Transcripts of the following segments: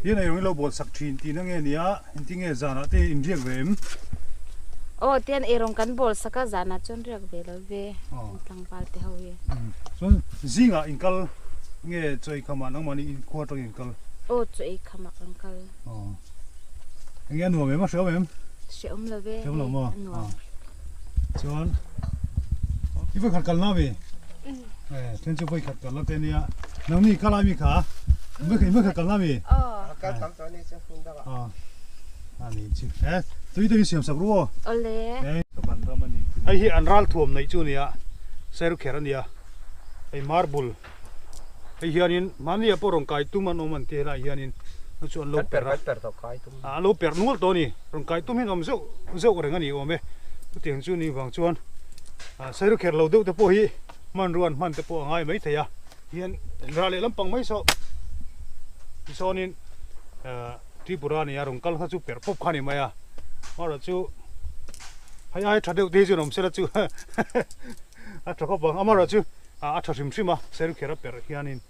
hiện nay rồi lâu bột sặc thìn tí nó nghe nia hiện tí nghe già nó tê im riêng về em tiền rong kan bol saka zana chon riak ve lo ve tang pal te ho ye so zinga inkal nghe chơi kama nang mani in kho to inkal choi khama kankal nghe nuo em mà sớm em seom lo ve sớm lo mà chon đi với khát cần nào vậy trên chỗ với khát cần là tên nia nang ni kala mi kha mới khát cần nào vậy anh chứ tôi xem sắp rồi ole ai hi anral thuom nei chu nia seru kherania ai marbul ai hianin mania porong kai tuman oman te la hianin no chuan lo per to kai tum lo per nual to ni rong kai tum hin om zo reng ani ome tiang chu ni wang chuan seru kher lo deuh te po hi man ruan man te po ngai mai theya hian ra le lampang mai so sonin tripura ni arong kal kha chu per pop khani maya mara chu hay thadeu te chu nom sela chu a thako bang amara chu a thashim shima seru khera per hianin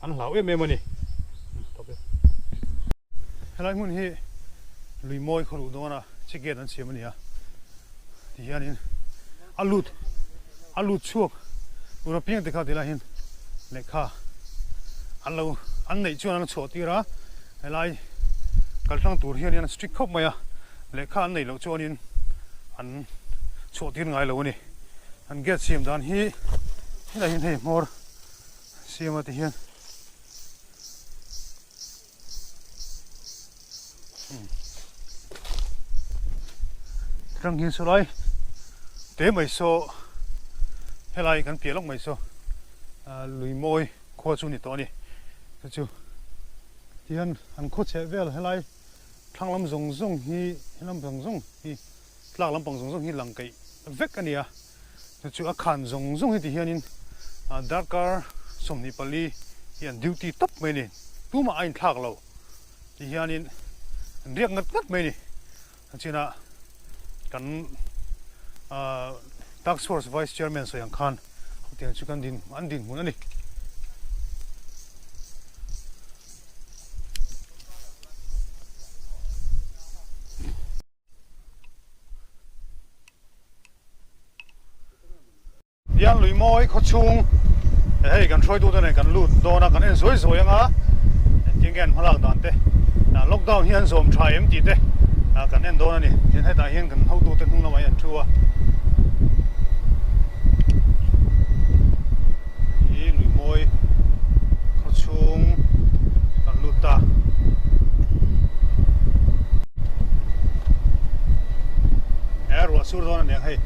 an hlau em mani tope helai mun hi luimoi kholu dona chicken an siam ania ti hianin alut chuak ura piang te kha dela hin lekha an nei chuan an chho tira helai kaltang tur hianin strict khop maya lekha an nei lo chuanin an chho tir ngai lo ni an get siam dan hi la hin hei mor siam ati hian rang hin solai te mai so helai kan pialok mai so luimoi kho chu ni to ni chu tian an kho che vel helai thanglam zong hi lam zong hi tlak lampang zong hi langkai vek ania chu a khan zong hi ti hianin darkar somni pali hian duty top mai ni tuma ain thak lo ti hianin riak ngat mai ni china kan task force vice chairman sayang khan tiang chu kan din mun ani yan luimoi kho chung hei kan throi tu te nei kan lut dona kan en zoi anga ting gen halak dan te lockdown hian zom thai em ti te kan en dona ni tin heta hian kan ho tu te hnung lamai an thua hi luimoi kho chung kan lut ta ro sur dona ne hei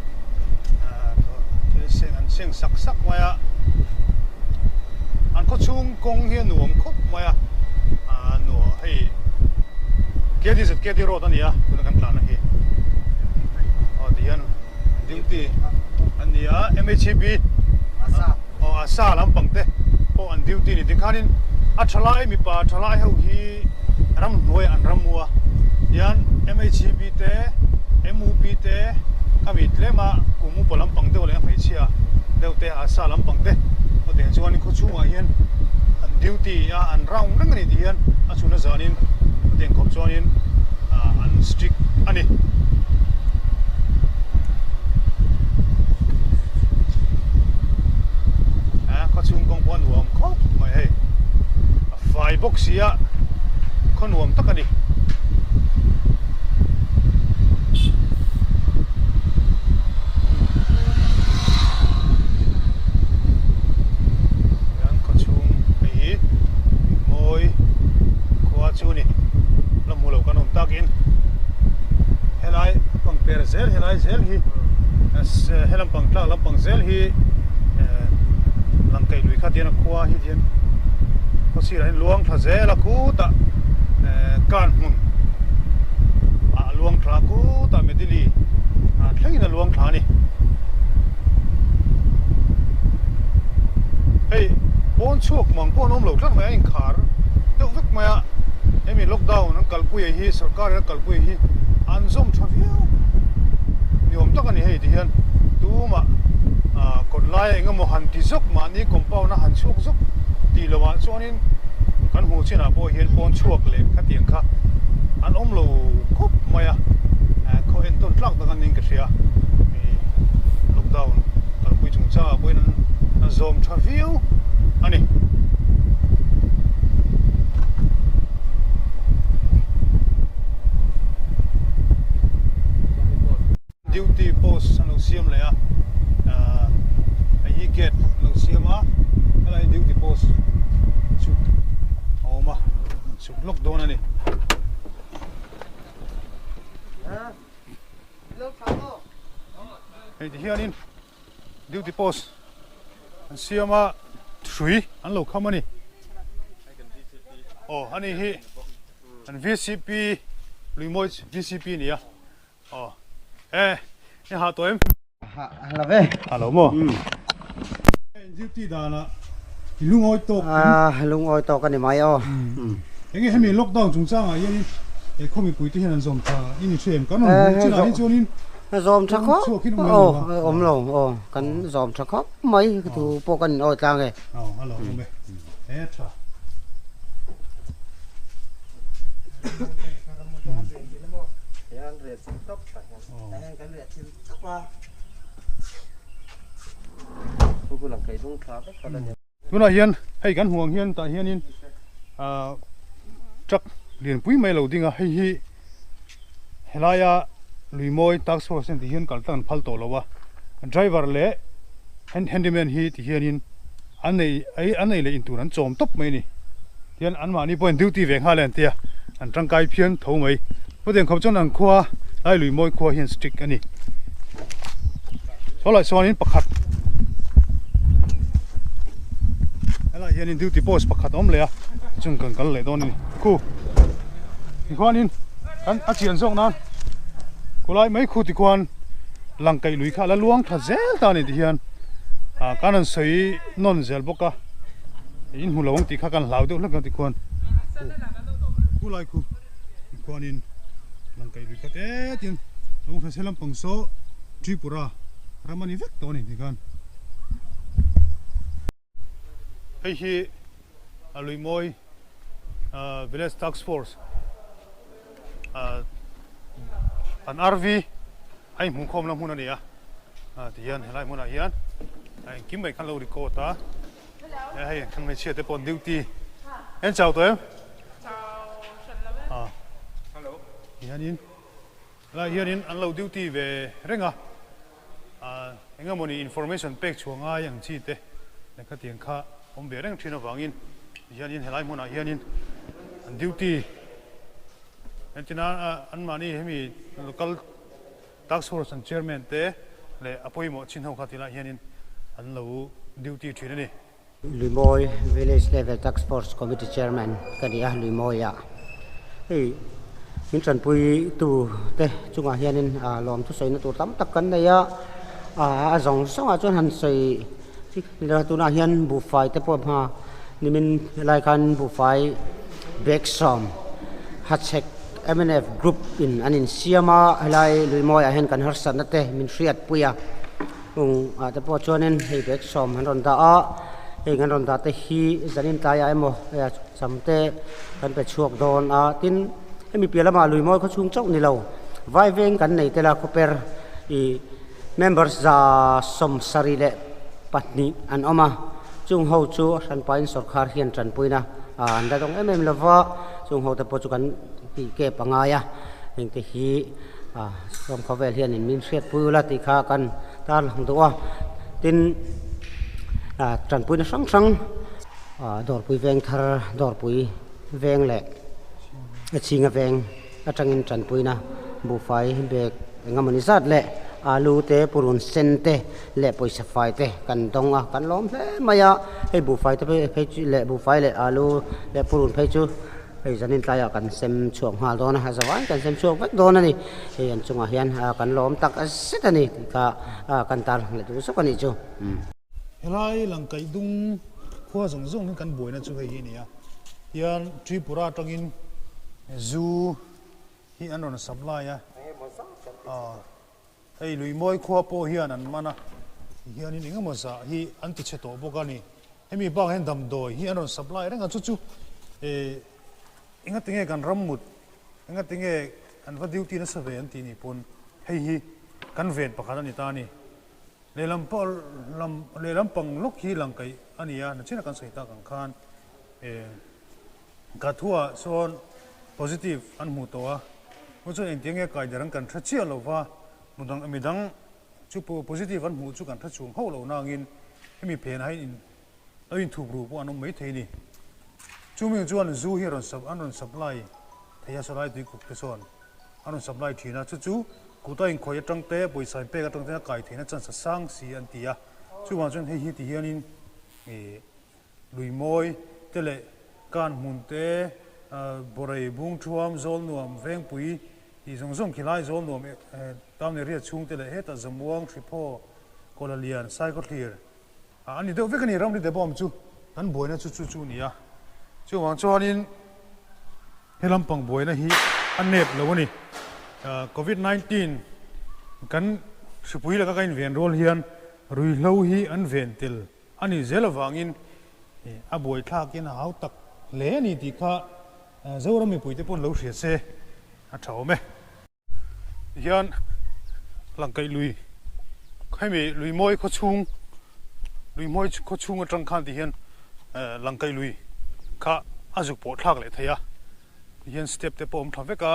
sen sak maya an ko chung kong hian nuam khop maya no hei kedi ro dan ya kun kan plan hi dian duty ania mhb asa lampang te po an duty ni dikhanin a thalai mi pa thalai ho hi ram noi an ramua yan mhb te mup te kami tlema kumu polam pang de ole mai chia deute asa lampang te o de chuan ko chunga hian an duty an round rang ni dian a chuna zanin o de khop chuanin an strict ani ko chung kong pon nuam khop mai hei fai box ya ko nuam takani zel helai zel hi helam pang tla lam pang zel hi langkai lui kha tian khwa hi tian ko si rai luang tha zel ku ta kan mun luang thla ku ta medili thleng na luang thla ni hey pon chuak mang pon om lo tlang mai in khar deuh vek maya emi lockdown an kalpui hi sarkar an kalpui hi an zom thaviu niom takani hei ti hian tuma kot lai engemaw han ti zok ma ni compound na han chuk zok ti lowa chuanin kan hu china po hian pon chuak le kha tiang kha an om lo khop maya ko en ton tlak da ning ka ria lockdown kal pui chung cha poi nan zom tha view ani duty post an siam le a hi get lo siam a ala duty post chu oma chu lockdown ani hey thì hiện in duty post anh xem mà thủy anh lâu không anh anh hi anh VCP Luimawi VCP nè em hào tụi em là về hello mo duty đó là Luimawi to Luimawi to cái này máy ô anh nghe mình lockdown chúng ta à yên không bị bụi thì hiện zoom ta in chuyện cái nó chỉ là in cho nên zoom chắc khó ôm lồng cần zoom chắc khó mấy cái thứ po cần ôi ta nghe hello mẹ hết rồi cái này hiền hay gắn huồng hiền tại hiền in chắc liền quý mấy lâu đi à hay lại à Luimawi tax force thì hiền cả tận phal tổ lâu à driver lệ handyman hi thì hiền in anh này là in tu anh chom top mấy nè hiền anh mà ni point duty về hà lan tia anh trang cái phiền thấu mấy có tiền không cho anh khoa lại Luimawi khoa hiền strict anh nè số lại số anh bạc hạt lại hiền in duty post bạc hạt om lệ à chung cần lệ đó nè cô thì khoan in anh chuyện rộng nan cô lại mấy khu thì khoan lăng cây lũy khá là luang thật dễ ta này thì hiền cái này sấy non dẻo bốc à in hula ông thì khá cần lão được lắm cái thì khoan cô lại khu khoan in lăng cây lũy khá thế tiền ông phải xem làm bằng số Tripura ramani vek đó này thì khoan hay hi Luimawi village task force an RV ai muốn không làm muốn này thì hiện lại muốn này hiện kiếm mấy khăn lâu đi cô ta hay khăn mấy chia tới bọn duty em chào tụi em hello hiện in lại hiện in ăn lâu duty về reng anh em muốn information pack chuông ai yang chi thế để cái tiền khác ông về reng trên nó vàng in hiện in lại muốn hiện in duty anh chị nói anh mà đi hay local task force and chairman te le apoi mo chin ho khati la hianin an lo duty thina ni Luimawi village level task force committee chairman cái này Luimawi à hey min trần pui tu te chunga hianin lom thu sei na tu tam tak kan nei a zong song a chon han sei la tu na hian bu fai te pom ha ni min lai kan bu fai back som hat check MNF group in anin siama halai Luimawi a hen kan har san te min riat puya te po chonen hei bek som han ron da a hei ngan ron da te hi zanin ta ya emo ya chamte kan pe chuak don a tin hemi pialama Luimawi kho chung chok ni lo vai veng kan nei te la koper I members za som sari le patni an oma chung ho chu san pain sarkar hian tran puina an da dong lova chung ho te po chu kan ke pangaya heng te hi som khavel hian in min riat pu la ti kha kan tar lang do tin tran pui na sang sang dor pui veng thar dor pui veng le chinga veng atangin tran pui na bu fai bek ngamani zat le alu te purun sen te le poisa fai te kan dong kan lom hle maya hei bu fai te phei le bu fai le alu le purun phei chu hei zanin tlaya kan sem chuang hal don ha zawan kan sem chuang vek don ani hei an chunga hian kan lom tak set ani ka kan tar le tu so kan ni chu helai lang kai dung khuwa zong zong kan boina chu hei ni hian Tripura tangin zoo hi anon supply hei Luimawi khuwa po hian an mana hian in engemaw za hi an ti che to bawk ani hemi bang hen dam doi hi anon supply renga chu chu ingat tinge kan ramut ingat tinge an va duty na sa ve an ti ni pon hei hi kan ven pakhat ani ta ni lelam pang lok hi lang kai ania na china kan sai ta kan khan ka thua son positive an mu to a mo chu en tinge kai darang kan tha chia lo wa mudang amidang chu positive an mu chu kan tha chung ho lo na ngin hemi pen hai in in thu group an mai thei ni chu mi chuan zu hi ron sab an ron supply thaya sarai ti kuk te son an ron supply thina chu ku ta in khoi tang te boi sai pe ka tang te kai thina chan sa sang si an tia chu wa chun hei hi ti hianin Luimawi tele kan mun te borei bung thuam zol nuam veng pui i zong khilai zol nuam tam ne ria chung tele heta zamuang thripo kolalian sai ko clear ani de vekani ram ri de bom chu kan boina chu nia chu wang chuanin helam pang boina hi anep lawani covid 19 kan supui la ka kain ven rol hian rui hlo hi an ven til ani zelawangin a boi thlakin hau tak le ni ti kha zoram mi puite pon lo hria se a thau me hian langkai lui khaimi Luimawi kho chung atang khan ti hian langkai lui kha azuk po thlak le thaya hian step te pom thaveka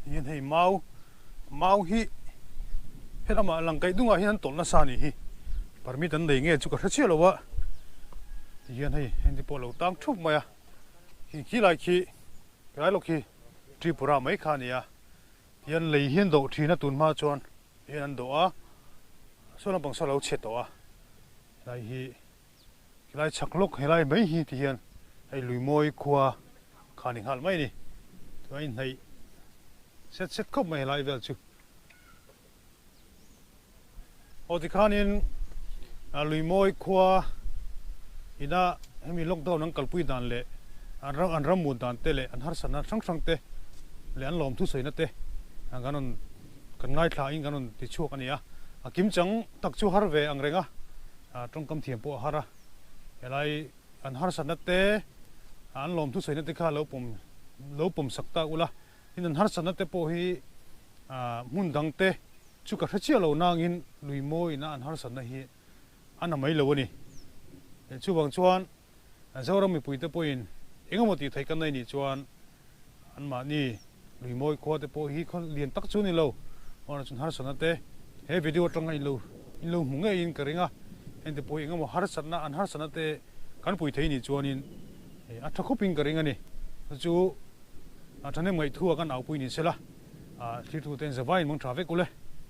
hian hei mau hi helama langkai dunga hian tolna sa ni hi permit an dei nge chu ka thachia lowa hian hei hendi po lo tang thup maya khi lai lo khi tripura mai khania hian lei hian do thina tun ma chuan hian do a sona bang sa lo che to a lai hi lai chaklok helai mai hi ti hian hei Luimawi khua khani hal mai ni toin hei set khop mai lai vel chu oti khanin Luimawi khua ina hemi lockdown ang kalpui dan le an ramun dan te le an har sana sang te le an lom thu soina te anganon kan ngai thla in ganon ti chuak ania akim chang tak chu har ve ang renga trong kam thiam po hara helai an har sana te an lom thu soina te kha lo pom sakta ula in an har sana te po hi mun dang te chu ka thachia lo nangin Luimawi na an har sana hi an mai lo ni chu bang chuan zoram mi puite poin engomoti thai kan nei ni chuan an ma ni Luimawi khua te po hi khon lian tak chu ni lo ona chun har sana te he video tanga in lo munga in karinga en te po engom har sana an har sana te kan pui thei ni chuanin a thakoping karinga ni chu a thane mai thua kan au pui ni sela 3 2 10 zawai mong traffic ule